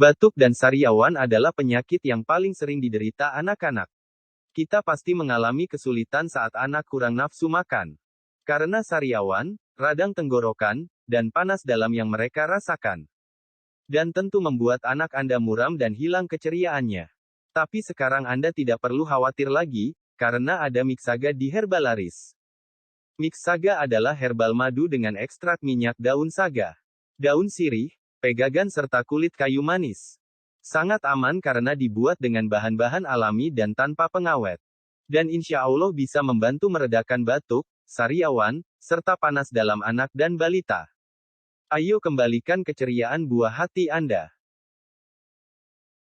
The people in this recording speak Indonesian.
Batuk dan sariawan adalah penyakit yang paling sering diderita anak-anak. Kita pasti mengalami kesulitan saat anak kurang nafsu makan. Karena sariawan, radang tenggorokan, dan panas dalam yang mereka rasakan. Dan tentu membuat anak Anda muram dan hilang keceriaannya. Tapi sekarang Anda tidak perlu khawatir lagi, karena ada Mixaga di Herbalaris. Mixaga adalah herbal madu dengan ekstrak minyak daun saga, daun sirih, pegagan serta kulit kayu manis. Sangat aman karena dibuat dengan bahan-bahan alami dan tanpa pengawet. Dan insya Allah bisa membantu meredakan batuk, sariawan, serta panas dalam anak dan balita. Ayo kembalikan keceriaan buah hati Anda.